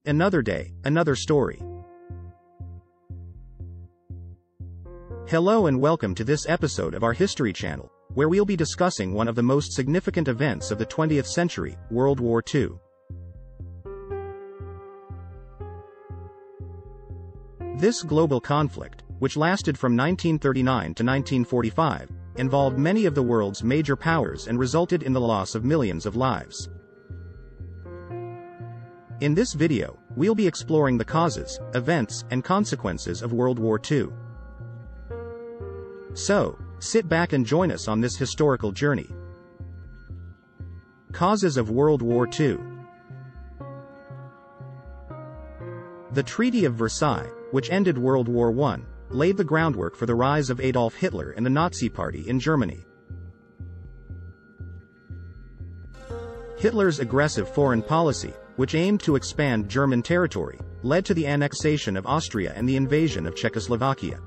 Another day, another story. Hello and welcome to this episode of our History Channel, where we'll be discussing one of the most significant events of the 20th century, World War II. This global conflict, which lasted from 1939 to 1945, involved many of the world's major powers and resulted in the loss of millions of lives. In this video, we'll be exploring the causes, events, and consequences of World War II. So, sit back and join us on this historical journey. Causes of World War II. The Treaty of Versailles, which ended World War I, laid the groundwork for the rise of Adolf Hitler and the Nazi Party in Germany. Hitler's aggressive foreign policy, which aimed to expand German territory, led to the annexation of Austria and the invasion of Czechoslovakia.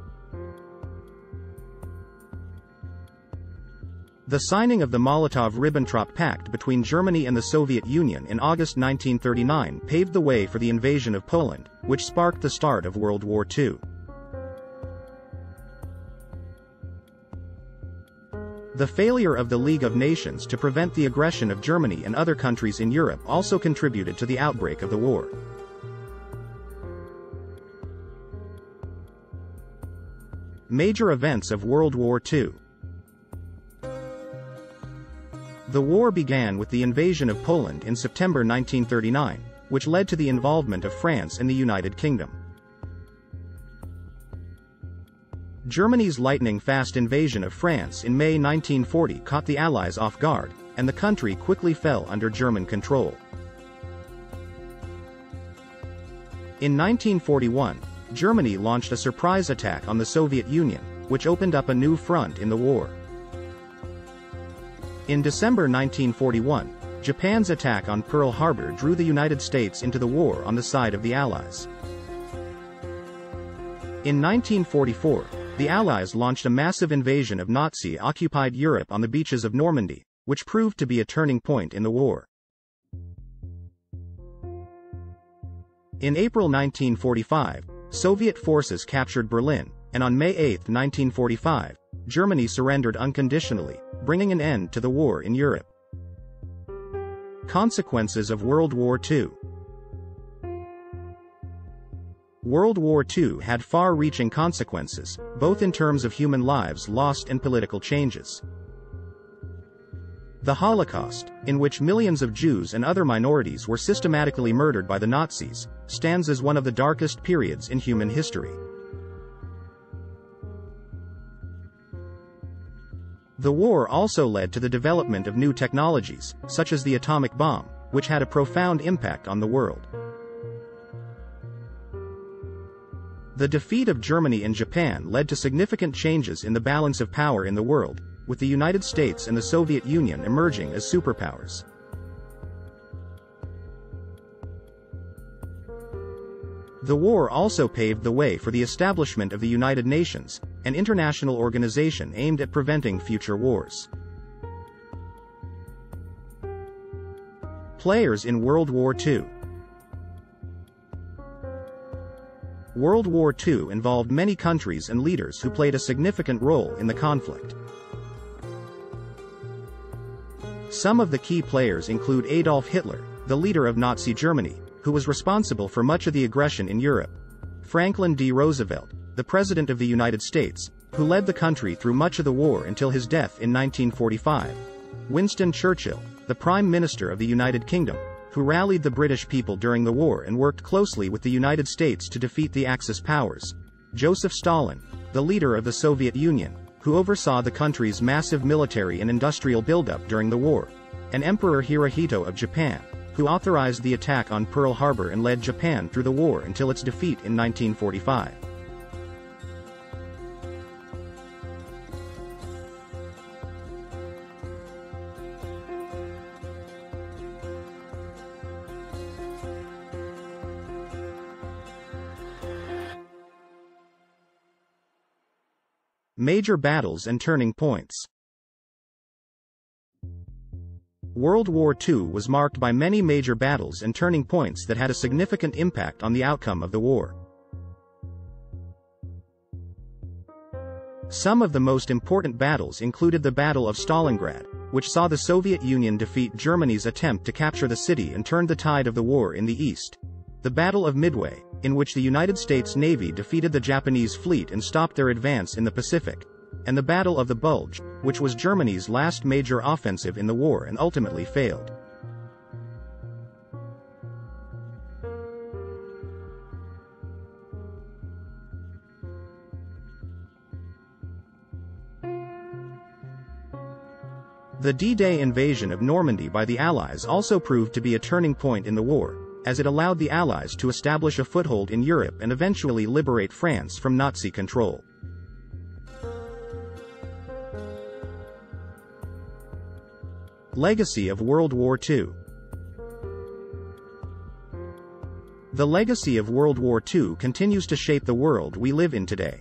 The signing of the Molotov-Ribbentrop Pact between Germany and the Soviet Union in August 1939 paved the way for the invasion of Poland, which sparked the start of World War II. The failure of the League of Nations to prevent the aggression of Germany and other countries in Europe also contributed to the outbreak of the war. Major events of World War II. The war began with the invasion of Poland in September 1939, which led to the involvement of France and the United Kingdom. Germany's lightning-fast invasion of France in May 1940 caught the Allies off guard, and the country quickly fell under German control. In 1941, Germany launched a surprise attack on the Soviet Union, which opened up a new front in the war. In December 1941, Japan's attack on Pearl Harbor drew the United States into the war on the side of the Allies. In 1944, the Allies launched a massive invasion of Nazi-occupied Europe on the beaches of Normandy, which proved to be a turning point in the war. In April 1945, Soviet forces captured Berlin, and on May 8, 1945, Germany surrendered unconditionally, bringing an end to the war in Europe. Consequences of World War II. World War II had far-reaching consequences, both in terms of human lives lost and political changes. The Holocaust, in which millions of Jews and other minorities were systematically murdered by the Nazis, stands as one of the darkest periods in human history. The war also led to the development of new technologies, such as the atomic bomb, which had a profound impact on the world. The defeat of Germany and Japan led to significant changes in the balance of power in the world, with the United States and the Soviet Union emerging as superpowers. The war also paved the way for the establishment of the United Nations, an international organization aimed at preventing future wars. Players in World War II. World War II involved many countries and leaders who played a significant role in the conflict. Some of the key players include Adolf Hitler, the leader of Nazi Germany, who was responsible for much of the aggression in Europe; Franklin D. Roosevelt, the President of the United States, who led the country through much of the war until his death in 1945; Winston Churchill, the Prime Minister of the United Kingdom, who rallied the British people during the war and worked closely with the United States to defeat the Axis powers; Joseph Stalin, the leader of the Soviet Union, who oversaw the country's massive military and industrial buildup during the war; and Emperor Hirohito of Japan, who authorized the attack on Pearl Harbor and led Japan through the war until its defeat in 1945. Major battles and turning points. World War II was marked by many major battles and turning points that had a significant impact on the outcome of the war. Some of the most important battles included the Battle of Stalingrad, which saw the Soviet Union defeat Germany's attempt to capture the city and turned the tide of the war in the east. The Battle of Midway, in which the United States Navy defeated the Japanese fleet and stopped their advance in the Pacific. And the Battle of the Bulge, which was Germany's last major offensive in the war and ultimately failed. The D-Day invasion of Normandy by the Allies also proved to be a turning point in the war, as it allowed the Allies to establish a foothold in Europe and eventually liberate France from Nazi control. Legacy of World War II. The legacy of World War II continues to shape the world we live in today.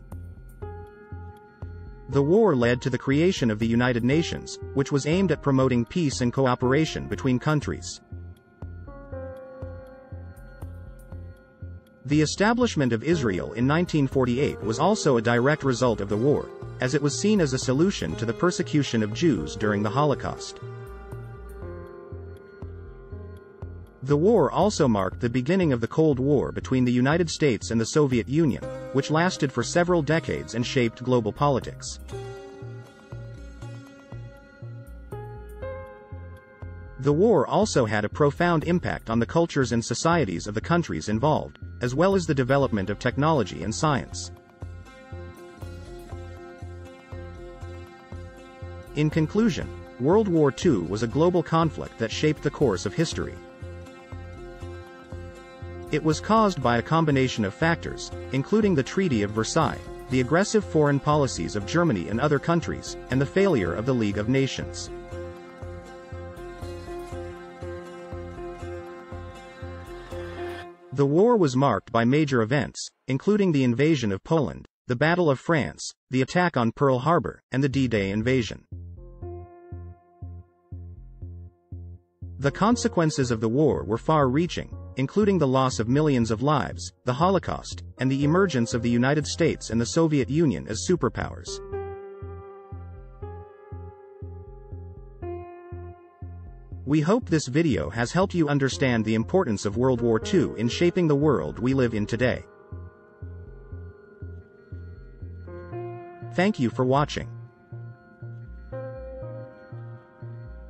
The war led to the creation of the United Nations, which was aimed at promoting peace and cooperation between countries. The establishment of Israel in 1948 was also a direct result of the war, as it was seen as a solution to the persecution of Jews during the Holocaust. The war also marked the beginning of the Cold War between the United States and the Soviet Union, which lasted for several decades and shaped global politics. The war also had a profound impact on the cultures and societies of the countries involved, as well as the development of technology and science. In conclusion, World War II was a global conflict that shaped the course of history. It was caused by a combination of factors, including the Treaty of Versailles, the aggressive foreign policies of Germany and other countries, and the failure of the League of Nations. The war was marked by major events, including the invasion of Poland, the Battle of France, the attack on Pearl Harbor, and the D-Day invasion. The consequences of the war were far-reaching, including the loss of millions of lives, the Holocaust, and the emergence of the United States and the Soviet Union as superpowers. We hope this video has helped you understand the importance of World War II in shaping the world we live in today. Thank you for watching.